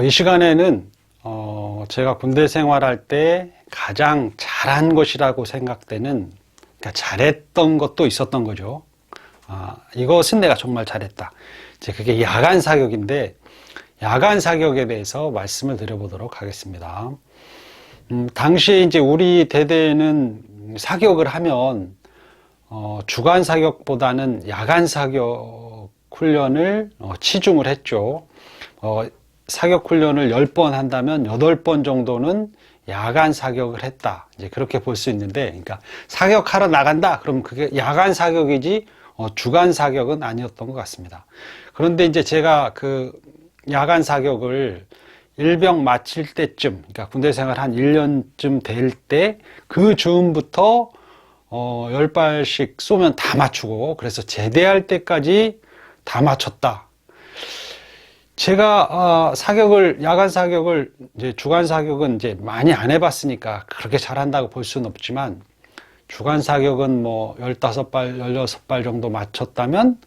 이 시간에는 제가 군대 생활할 때 가장 잘한 것이라고 생각되는, 그러니까 잘했던 것도 있었던 거죠. 이것은 내가 정말 잘했다. 이제 그게 야간 사격인데, 야간 사격에 대해서 말씀을 드려보도록 하겠습니다. 당시에 이제 우리 대대는 사격을 하면 주간 사격보다는 야간 사격 훈련을 치중을 했죠. 사격 훈련을 10번 한다면 8번 정도는 야간 사격을 했다. 이제 그렇게 볼 수 있는데, 그러니까 사격하러 나간다. 그럼 그게 야간 사격이지 주간 사격은 아니었던 것 같습니다. 그런데 이제 제가 그 야간 사격을 일병 마칠 때쯤, 그러니까 군대 생활 한 1년쯤 될 때, 그 즈음부터 10발씩 쏘면 다 맞추고, 그래서 제대할 때까지 다 맞췄다. 제가 야간 사격을, 이제 주간 사격은 이제 많이 안 해봤으니까 그렇게 잘한다고 볼 수는 없지만, 주간 사격은 뭐 15발, 16발 정도 맞췄다면,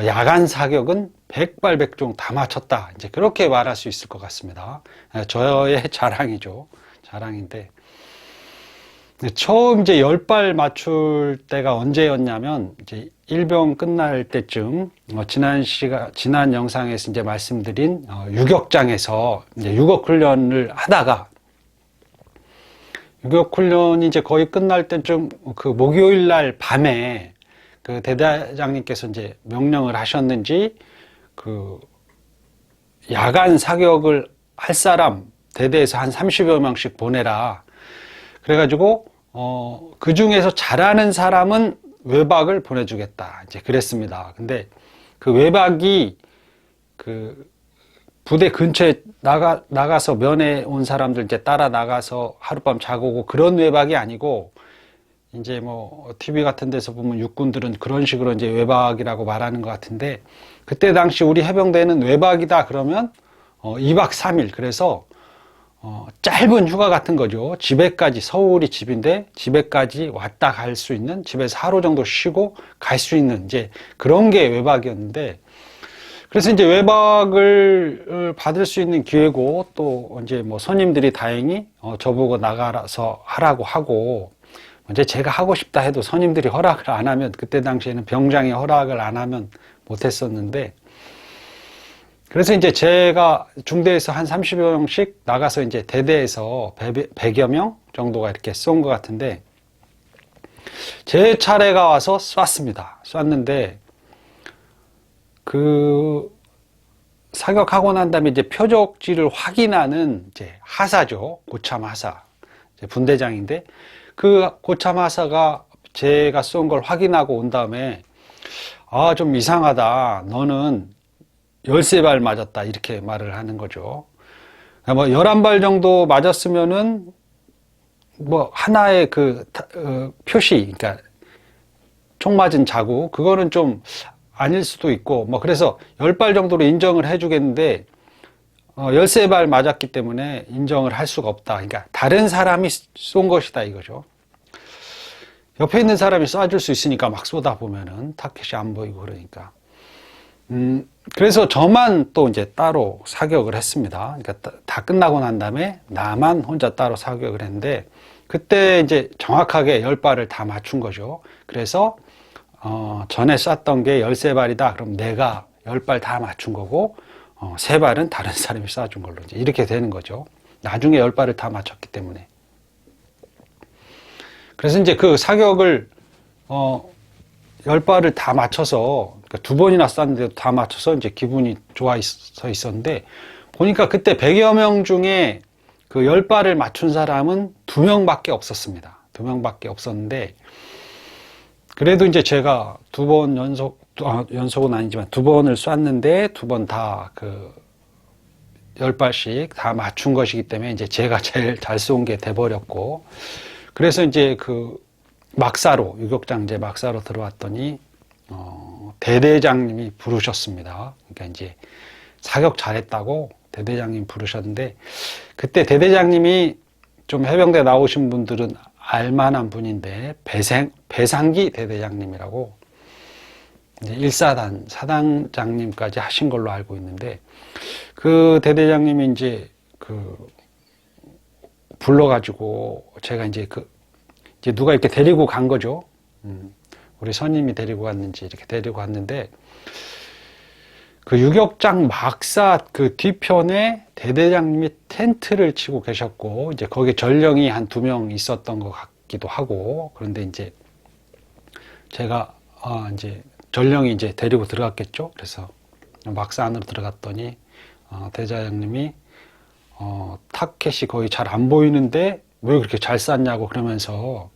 야간 사격은 100발 100중 다 맞췄다. 이제 그렇게 말할 수 있을 것 같습니다. 저의 자랑이죠. 자랑인데. 처음 이제 10발 맞출 때가 언제였냐면, 이제 일병 끝날 때쯤, 지난 영상에서 이제 말씀드린, 유격장에서 이제 유격 훈련을 하다가, 유격 훈련이 이제 거의 끝날 때쯤, 그 목요일 날 밤에, 그 대대장님께서 이제 명령을 하셨는지, 그 야간 사격을 할 사람 대대에서 한 30여 명씩 보내라. 그래가지고 그 중에서 잘하는 사람은 외박을 보내주겠다. 이제 그랬습니다. 근데 그 외박이 그 부대 근처에 나가서 면회 온 사람들 이제 따라 나가서 하룻밤 자고 오고 그런 외박이 아니고, 이제 뭐 TV 같은 데서 보면 육군들은 그런 식으로 이제 외박이라고 말하는 것 같은데, 그때 당시 우리 해병대는 외박이다 그러면 2박 3일, 그래서 짧은 휴가 같은 거죠. 집에까지, 서울이 집인데 집에까지 왔다 갈 수 있는, 집에서 하루 정도 쉬고 갈 수 있는 이제 그런 게 외박이었는데, 그래서 이제 외박을 받을 수 있는 기회고, 또 이제 뭐 선임들이 다행히 저보고 나가서 하라고 하고, 이제 제가 하고 싶다 해도 선임들이 허락을 안 하면, 그때 당시에는 병장이 허락을 안 하면 못했었는데, 그래서 이제 제가 중대에서 한 30여 명씩 나가서 이제 대대에서 100여 명 정도가 이렇게 쏜 것 같은데, 제 차례가 와서 쐈습니다. 쐈는데, 그 사격하고 난 다음에 이제 표적지를 확인하는 이제 하사죠. 고참 하사. 분대장인데, 그 고참 하사가 제가 쏜 걸 확인하고 온 다음에, 좀 이상하다. 너는 13발 맞았다. 이렇게 말을 하는 거죠. 뭐 11발 정도 맞았으면은 뭐 하나의 그 표시, 그러니까 총 맞은 자국, 그거는 좀 아닐 수도 있고, 뭐 그래서 10발 정도로 인정을 해주겠는데, 13발 맞았기 때문에 인정을 할 수가 없다. 그러니까 다른 사람이 쏜 것이다 이거죠. 옆에 있는 사람이 쏴줄 수 있으니까 막 쏘다 보면은 타켓이 안 보이고 그러니까. 그래서 저만 또 이제 따로 사격을 했습니다. 그러니까 다 끝나고 난 다음에 나만 혼자 따로 사격을 했는데, 그때 이제 정확하게 10발을 다 맞춘 거죠. 그래서 전에 쐈던 게 13발이다. 그럼 내가 10발 다 맞춘 거고, 3발은 다른 사람이 쏴준 걸로 이제 이렇게 되는 거죠. 나중에 10발을 다 맞췄기 때문에. 그래서 이제 그 사격을 10발을 다 맞춰서, 그러니까 2번이나 쐈는데도 다 맞춰서 이제 기분이 좋아 있었는데, 보니까 그때 100여 명 중에 그 10발을 맞춘 사람은 2명밖에 없었습니다. 2명밖에 없었는데, 그래도 이제 제가 2번 연속은 아니지만 2번을 쐈는데 2번 다 그 10발씩 다 맞춘 것이기 때문에 이제 제가 제일 잘 쏜 게 돼버렸고, 그래서 이제 그 막사로, 유격장제 막사로 들어왔더니, 대대장님이 부르셨습니다. 그러니까 이제 사격 잘했다고 대대장님 부르셨는데, 그때 대대장님이 좀 해병대 나오신 분들은 알만한 분인데, 배상기 대대장님이라고, 이제 1사단 사단장님까지 하신 걸로 알고 있는데, 그 대대장님이 이제 불러가지고 제가 이제 이제 누가 이렇게 데리고 간 거죠. 우리 선임이 데리고 갔는지 이렇게 데리고 갔는데, 그 유격장 막사 그 뒤편에 대대장님이 텐트를 치고 계셨고, 이제 거기 전령이 한 2명 있었던 것 같기도 하고, 그런데 이제 제가, 이제 전령이 이제 데리고 들어갔겠죠. 그래서 막사 안으로 들어갔더니, 대대장님이, 타켓이 거의 잘 안 보이는데 왜 그렇게 잘 쐈냐고 그러면서,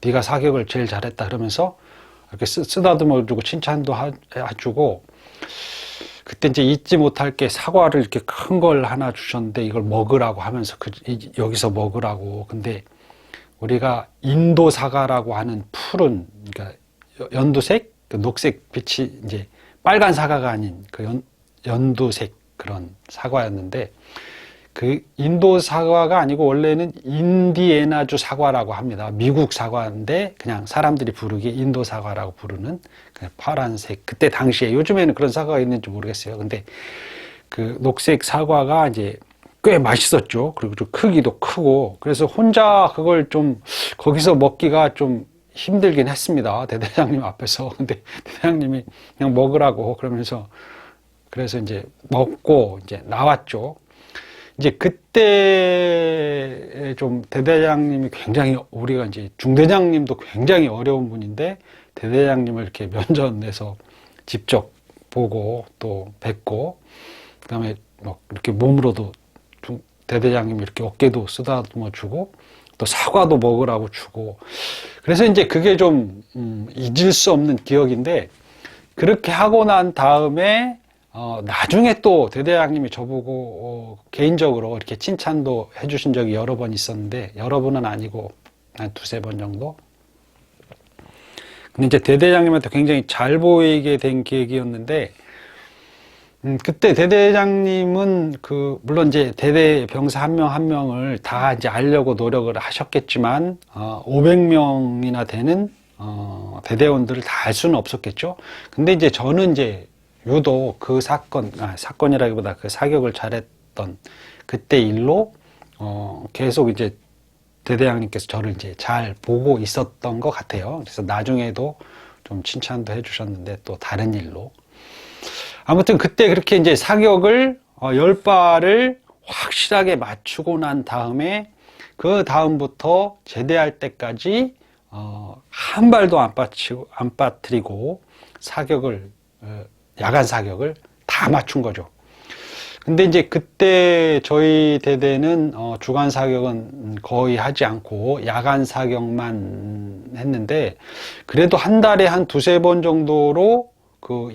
네가 사격을 제일 잘했다 그러면서 이렇게 쓰다듬어 주고 칭찬도 해주고, 그때 이제 잊지 못할 게 사과를 이렇게 큰 걸 하나 주셨는데 이걸 먹으라고 하면서 여기서 먹으라고. 근데 우리가 인도 사과라고 하는 푸른, 그러니까 연두색, 그 녹색 빛이 이제 빨간 사과가 아닌 그 연두색 그런 사과였는데, 그 인도 사과가 아니고 원래는 인디애나주 사과라고 합니다. 미국 사과인데 그냥 사람들이 부르기 인도 사과라고 부르는 그냥 파란색. 그때 당시에, 요즘에는 그런 사과가 있는지 모르겠어요. 근데 그 녹색 사과가 이제 꽤 맛있었죠. 그리고 좀 크기도 크고. 그래서 혼자 그걸 좀 거기서 먹기가 좀 힘들긴 했습니다. 대대장님 앞에서. 근데 대대장님이 그냥 먹으라고 그러면서, 그래서 이제 먹고 이제 나왔죠. 이제 그때 좀 대대장님이 굉장히, 우리가 이제 중대장님도 굉장히 어려운 분인데 대대장님을 이렇게 면전에서 직접 보고 또 뵙고, 그다음에 막 이렇게 몸으로도 대대장님 이렇게 어깨도 쓰다듬어 주고 또 사과도 먹으라고 주고, 그래서 이제 그게 좀 잊을 수 없는 기억인데, 그렇게 하고 난 다음에 나중에 또 대대장님이 저보고 개인적으로 이렇게 칭찬도 해주신 적이 여러 번 있었는데, 여러 번은 아니고 한 2-3번 정도. 근데 이제 대대장님한테 굉장히 잘 보이게 된 계기였는데, 그때 대대장님은 물론 이제 대대 병사 한 명 한 명을 다 이제 알려고 노력을 하셨겠지만, 500명이나 되는 대대원들을 다 알 수는 없었겠죠. 근데 이제 저는 이제 유독 그 사건이라기보다 그 사격을 잘했던 그때 일로, 계속 이제 대대장님께서 저를 이제 잘 보고 있었던 것 같아요. 그래서 나중에도 좀 칭찬도 해주셨는데, 또 다른 일로. 아무튼 그때 그렇게 이제 사격을 10발을 확실하게 맞추고 난 다음에, 그 다음부터 제대할 때까지 한 발도 안 빠뜨리고 사격을, 야간 사격을 다 맞춘 거죠. 근데 이제 그때 저희 대대는 주간 사격은 거의 하지 않고 야간 사격만 했는데, 그래도 한 달에 한 2-3번 정도로 그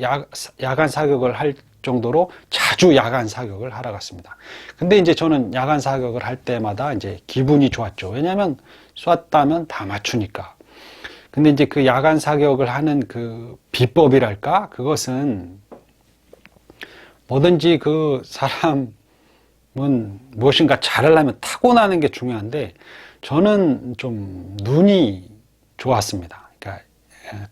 야간 사격을 할 정도로 자주 야간 사격을 하러 갔습니다. 근데 이제 저는 야간 사격을 할 때마다 이제 기분이 좋았죠. 왜냐하면 쐈다면 다 맞추니까. 근데 이제 그 야간 사격을 하는 그 비법이랄까? 그것은 뭐든지 그 사람은 무엇인가 잘하려면 타고나는 게 중요한데, 저는 좀 눈이 좋았습니다. 그러니까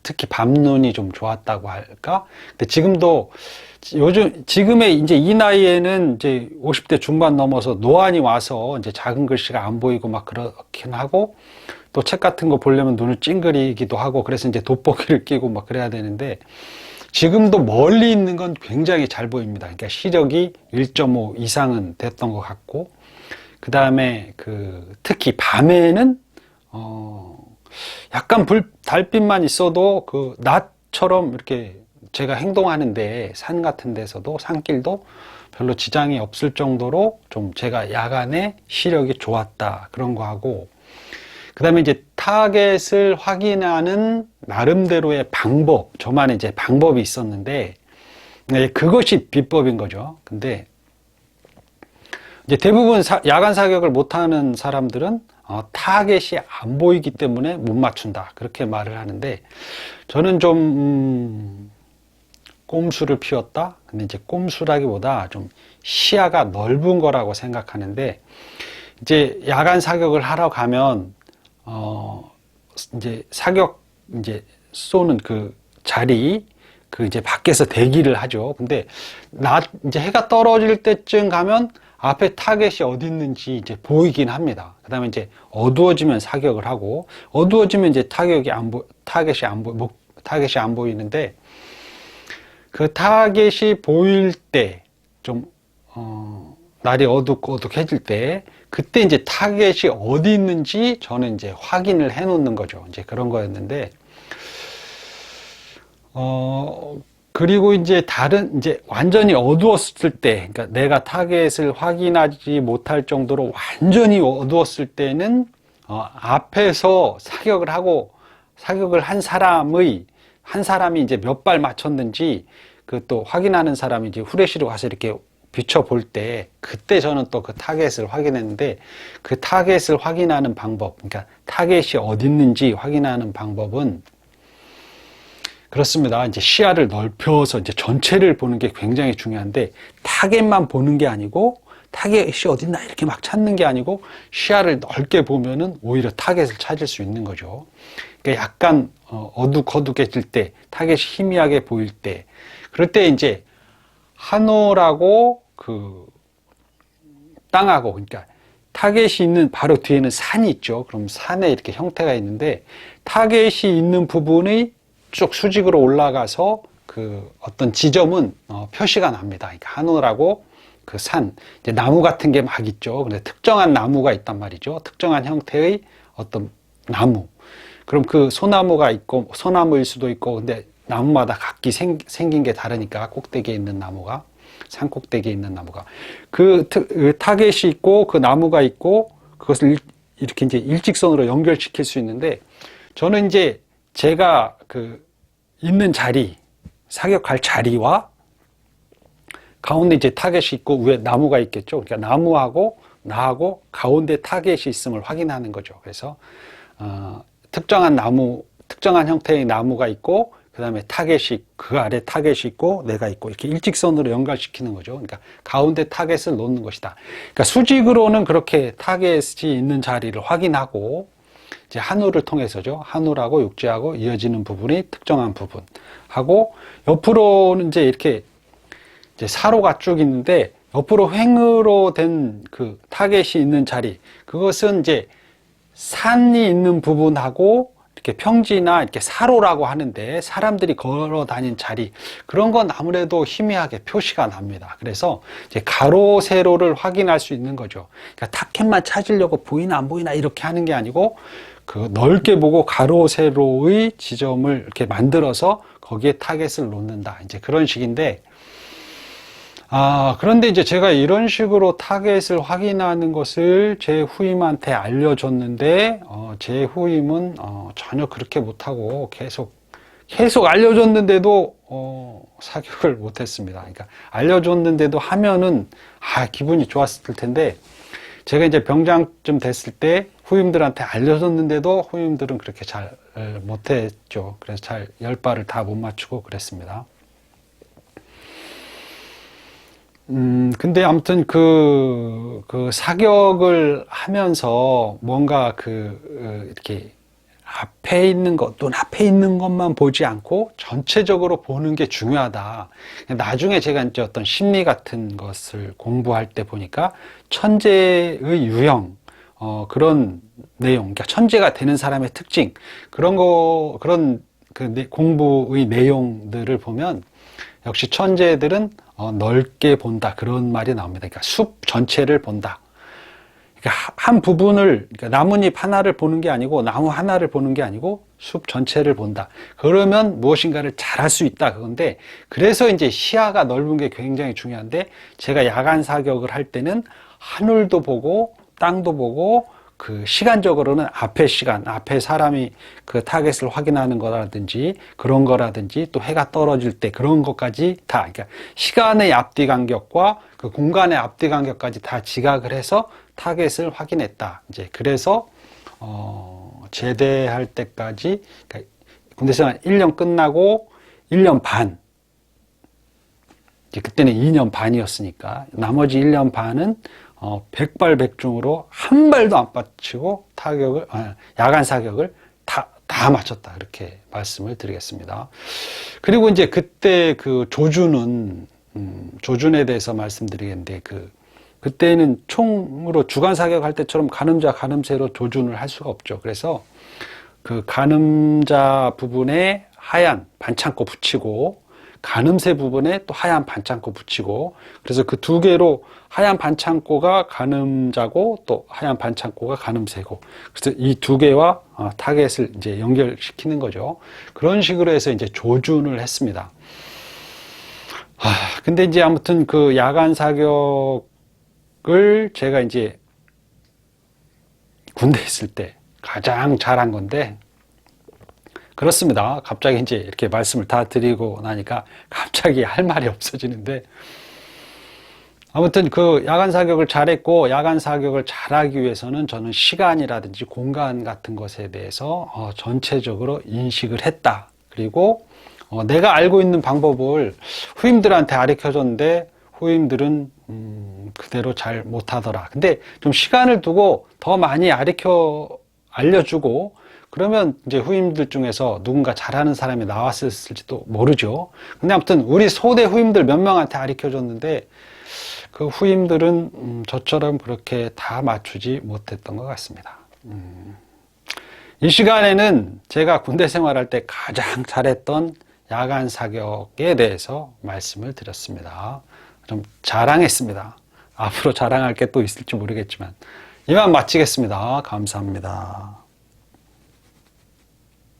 특히 밤눈이 좀 좋았다고 할까? 근데 지금도 지금의 이제 이 나이에는 이제 50대 중반 넘어서 노안이 와서 이제 작은 글씨가 안 보이고 막 그렇긴 하고, 또 책 같은 거 보려면 눈을 찡그리기도 하고, 그래서 이제 돋보기를 끼고 막 그래야 되는데, 지금도 멀리 있는 건 굉장히 잘 보입니다. 그러니까 시력이 1.5 이상은 됐던 것 같고, 그 다음에 특히 밤에는 약간 달빛만 있어도 그 낮처럼 이렇게 제가 행동하는데, 산 같은 데서도, 산길도 별로 지장이 없을 정도로 좀 제가 야간에 시력이 좋았다, 그런 거 하고, 그 다음에 이제 타겟을 확인하는 나름대로의 방법, 저만의 이제 방법이 있었는데, 그것이 비법인 거죠. 근데 이제 대부분 야간 사격을 못하는 사람들은 타겟이 안 보이기 때문에 못 맞춘다, 그렇게 말을 하는데, 저는 좀 꼼수를 피웠다. 근데 이제 꼼수라기보다 좀 시야가 넓은 거라고 생각하는데, 이제 야간 사격을 하러 가면 이제 사격 이제 쏘는 그 자리, 그 이제 밖에서 대기를 하죠. 근데 이제 해가 떨어질 때쯤 가면 앞에 타겟이 어디 있는지 이제 보이긴 합니다. 그 다음에 이제 어두워지면 사격을 하고, 어두워지면 이제 타겟이 안 보이는데, 그 타겟이 보일 때, 좀, 날이 어둑어둑해질 때, 그때 이제 타겟이 어디 있는지 저는 이제 확인을 해 놓는 거죠. 이제 그런 거였는데, 그리고 이제 이제 완전히 어두웠을 때, 그러니까 내가 타겟을 확인하지 못할 정도로 완전히 어두웠을 때는, 앞에서 사격을 한 사람이 이제 몇 발 맞췄는지, 그 또 확인하는 사람이 이제 후레쉬로 가서 이렇게 비춰볼 때, 그때 저는 또 그 타겟을 확인했는데, 그 타겟을 확인하는 방법, 그러니까 타겟이 어디 있는지 확인하는 방법은, 그렇습니다. 이제 시야를 넓혀서 이제 전체를 보는 게 굉장히 중요한데, 타겟만 보는 게 아니고, 타겟이 어딨나 이렇게 막 찾는 게 아니고, 시야를 넓게 보면은 오히려 타겟을 찾을 수 있는 거죠. 그러니까 약간 어둑어둑해질 때, 타겟이 희미하게 보일 때, 그럴 때 이제 하늘하고 그 땅하고, 그러니까 타겟이 있는 바로 뒤에는 산이 있죠. 그럼 산에 이렇게 형태가 있는데, 타겟이 있는 부분이 쭉 수직으로 올라가서 그 어떤 지점은 표시가 납니다. 그러니까 하늘하고 그 산, 이제 나무 같은 게 막 있죠. 근데 특정한 나무가 있단 말이죠. 특정한 형태의 어떤 나무. 그럼 그 소나무가 있고, 소나무일 수도 있고, 근데 나무마다 각기 생긴 게 다르니까, 꼭대기에 있는 나무가, 산 꼭대기에 있는 나무가. 그 타겟이 있고, 그 나무가 있고, 그것을 이렇게 이제 일직선으로 연결시킬 수 있는데, 저는 이제 제가 그 있는 자리, 사격할 자리와 가운데 이제 타겟이 있고 위에 나무가 있겠죠. 그러니까 나무하고 나하고 가운데 타겟이 있음을 확인하는 거죠. 그래서 특정한 형태의 나무가 있고, 그 다음에 그 아래 타겟이 있고, 내가 있고, 이렇게 일직선으로 연결시키는 거죠. 그러니까 가운데 타겟을 놓는 것이다. 그러니까 수직으로는 그렇게 타겟이 있는 자리를 확인하고, 이제 하늘을 통해서죠. 하늘하고 육지하고 이어지는 부분이 특정한 부분하고, 옆으로는 이제 이렇게 이제 사로가 쭉 있는데, 옆으로 횡으로 된 그 타겟이 있는 자리, 그것은 이제 산이 있는 부분하고 이렇게 평지나 이렇게 사로라고 하는데, 사람들이 걸어 다닌 자리, 그런 건 아무래도 희미하게 표시가 납니다. 그래서 이제 가로 세로를 확인할 수 있는 거죠. 그러니까 타겟만 찾으려고 보이나 안 보이나 이렇게 하는 게 아니고, 그 넓게 보고 가로 세로의 지점을 이렇게 만들어서 거기에 타겟을 놓는다. 이제 그런 식인데, 그런데 이제 제가 이런 식으로 타겟을 확인하는 것을 제 후임한테 알려줬는데, 제 후임은 전혀 그렇게 못하고 계속 알려줬는데도 사격을 못했습니다. 그러니까 알려줬는데도 하면은 기분이 좋았을 텐데, 제가 이제 병장쯤 됐을 때 후임들한테 알려줬는데도 후임들은 그렇게 잘 못했죠. 그래서 잘 10발을 다 못 맞추고 그랬습니다. 근데 아무튼 그 사격을 하면서 뭔가 이렇게 앞에 있는 것, 눈앞에 있는 것만 보지 않고 전체적으로 보는 게 중요하다. 나중에 제가 이제 어떤 심리 같은 것을 공부할 때 보니까 천재의 유형, 그런 내용, 그러니까 천재가 되는 사람의 특징, 그런 공부의 내용들을 보면 역시 천재들은 넓게 본다, 그런 말이 나옵니다. 그러니까 숲 전체를 본다. 그러니까 한 부분을, 그러니까 나뭇잎 하나를 보는 게 아니고, 나무 하나를 보는 게 아니고 숲 전체를 본다. 그러면 무엇인가를 잘할 수 있다, 그건데, 그래서 이제 시야가 넓은 게 굉장히 중요한데, 제가 야간 사격을 할 때는 하늘도 보고 땅도 보고, 그 시간적으로는 앞에 사람이 그 타겟을 확인하는 거라든지 그런 거라든지, 또 해가 떨어질 때 그런 것까지 다, 그러니까 시간의 앞뒤 간격과 그 공간의 앞뒤 간격까지 다 지각을 해서 타겟을 확인했다. 이제 그래서 제대할 때까지, 그러니까 군대생활 1년 끝나고 1년 반, 이제 그때는 2년 반이었으니까 나머지 1년 반은 백발백중으로 한 발도 안 빠치고 야간 사격을 다 다 맞췄다. 그렇게 말씀을 드리겠습니다. 그리고 이제 그때 그 조준은, 조준에 대해서 말씀드리겠는데, 그때는 총으로 주간 사격할 때처럼 가늠자, 가늠쇠로 조준을 할 수가 없죠. 그래서 그 가늠자 부분에 하얀 반창고 붙이고, 가늠쇠 부분에 또 하얀 반창고 붙이고, 그래서 그 두 개로 하얀 반창고가 가늠자고 또 하얀 반창고가 가늠쇠고, 그래서 이 두 개와 타겟을 이제 연결시키는 거죠. 그런 식으로 해서 이제 조준을 했습니다. 근데 이제 아무튼 그 야간 사격을 제가 이제 군대에 있을 때 가장 잘한 건데, 그렇습니다. 갑자기 이제 이렇게 말씀을 다 드리고 나니까 갑자기 할 말이 없어지는데, 아무튼 그 야간 사격을 잘했고, 야간 사격을 잘하기 위해서는 저는 시간이라든지 공간 같은 것에 대해서 전체적으로 인식을 했다. 그리고 내가 알고 있는 방법을 후임들한테 가르쳐줬는데 후임들은 그대로 잘 못하더라. 근데 좀 시간을 두고 더 많이 알려주고, 그러면 이제 후임들 중에서 누군가 잘하는 사람이 나왔을지도 모르죠. 근데 아무튼 우리 소대 후임들 몇 명한테 가르쳐줬는데 그 후임들은 저처럼 그렇게 다 맞추지 못했던 것 같습니다. 이 시간에는 제가 군대 생활할 때 가장 잘했던 야간 사격에 대해서 말씀을 드렸습니다. 좀 자랑했습니다. 앞으로 자랑할 게 또 있을지 모르겠지만 이만 마치겠습니다. 감사합니다.